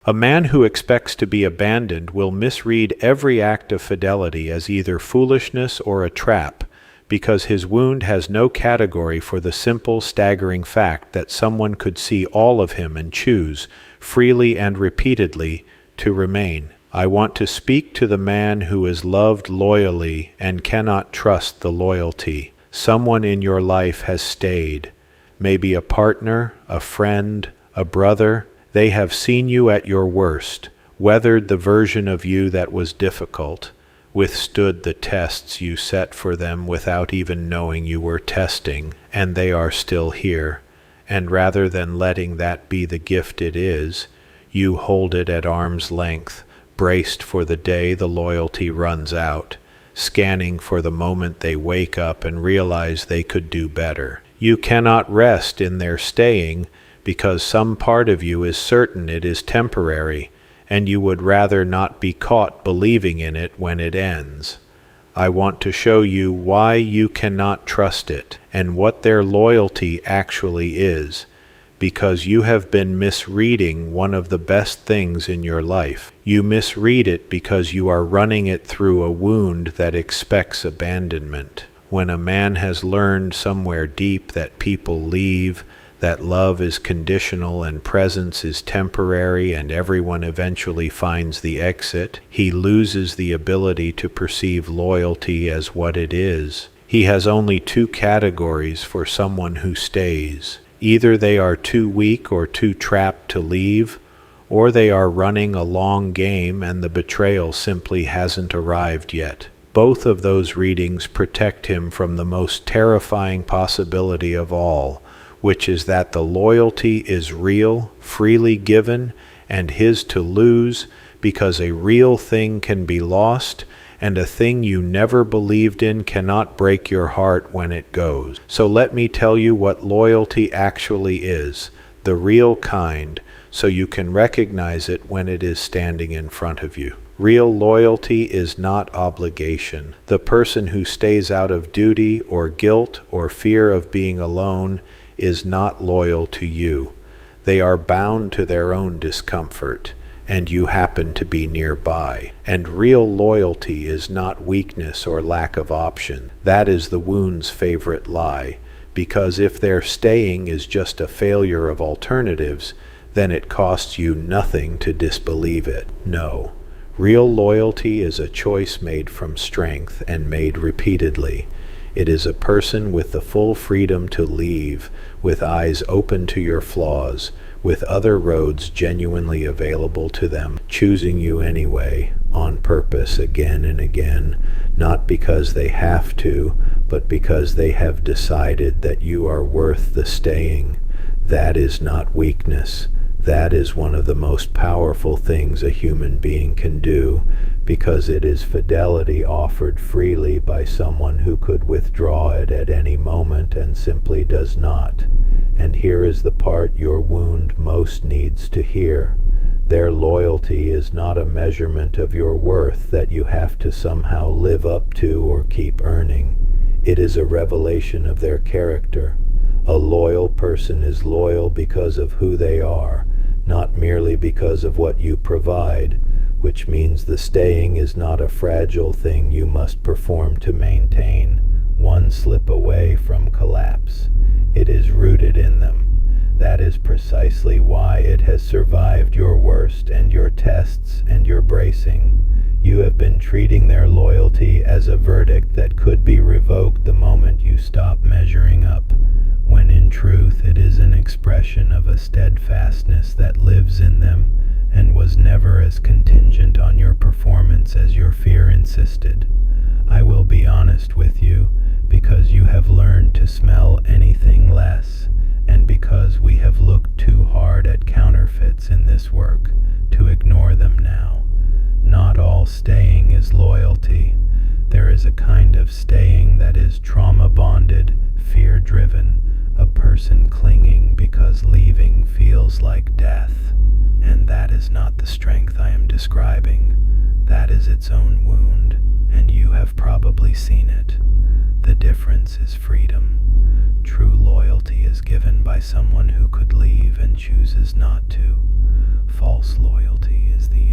A man who expects to be abandoned will misread every act of fidelity as either foolishness or a trap, because his wound has no category for the simple, staggering fact that someone could see all of him and choose, freely and repeatedly, to remain. I want to speak to the man who is loved loyally and cannot trust the loyalty. Someone in your life has stayed, maybe a partner, a friend, a brother. They have seen you at your worst, weathered the version of you that was difficult, withstood the tests you set for them without even knowing you were testing, and they are still here. And rather than letting that be the gift it is, you hold it at arm's length, braced for the day the loyalty runs out, scanning for the moment they wake up and realize they could do better. You cannot rest in their staying because some part of you is certain it is temporary, and you would rather not be caught believing in it when it ends. I want to show you why you cannot trust it and what their loyalty actually is, because you have been misreading one of the best things in your life. You misread it because you are running it through a wound that expects abandonment. When a man has learned somewhere deep that people leave, that love is conditional and presence is temporary and everyone eventually finds the exit, he loses the ability to perceive loyalty as what it is. He has only two categories for someone who stays. Either they are too weak or too trapped to leave, or they are running a long game and the betrayal simply hasn't arrived yet. Both of those readings protect him from the most terrifying possibility of all, which is that the loyalty is real, freely given, and his to lose, because a real thing can be lost, and a thing you never believed in cannot break your heart when it goes. So let me tell you what loyalty actually is, the real kind, so you can recognize it when it is standing in front of you. Real loyalty is not obligation. The person who stays out of duty or guilt or fear of being alone is not loyal to you. They are bound to their own discomfort, and you happen to be nearby. And real loyalty is not weakness or lack of option. That is the wound's favorite lie, because if their staying is just a failure of alternatives, then it costs you nothing to disbelieve it. No. Real loyalty is a choice made from strength and made repeatedly. It is a person with the full freedom to leave, with eyes open to your flaws, with other roads genuinely available to them, choosing you anyway, on purpose again and again, not because they have to, but because they have decided that you are worth the staying. That is not weakness. That is one of the most powerful things a human being can do, because it is fidelity offered freely by someone who could withdraw it at any moment and simply does not. And here is the part your wound most needs to hear. Their loyalty is not a measurement of your worth that you have to somehow live up to or keep earning. It is a revelation of their character. A loyal person is loyal because of who they are, not merely because of what you provide, which means the staying is not a fragile thing you must perform to maintain, one slip away from collapse. It is rooted in them. That is precisely why it has survived your worst and your tests and your bracing. You have been treating their loyalty as a verdict that could be revoked the moment you stop measuring up, when in truth it is an expression of a steadfastness that lives in them and was never as contingent on your performance as your fear insisted. I will be honest with you, because you have learned to smell anything less, and because we have looked too hard at counterfeits in this work to ignore them now. Not all staying is loyalty. There is a kind of staying that is trauma-bonded, fear-driven, a person clinging because leaving feels like death. And that is not the strength I am describing. That is its own wound, and you have probably seen it. The difference is freedom. True loyalty is given by someone who could leave and chooses not to. False loyalty is the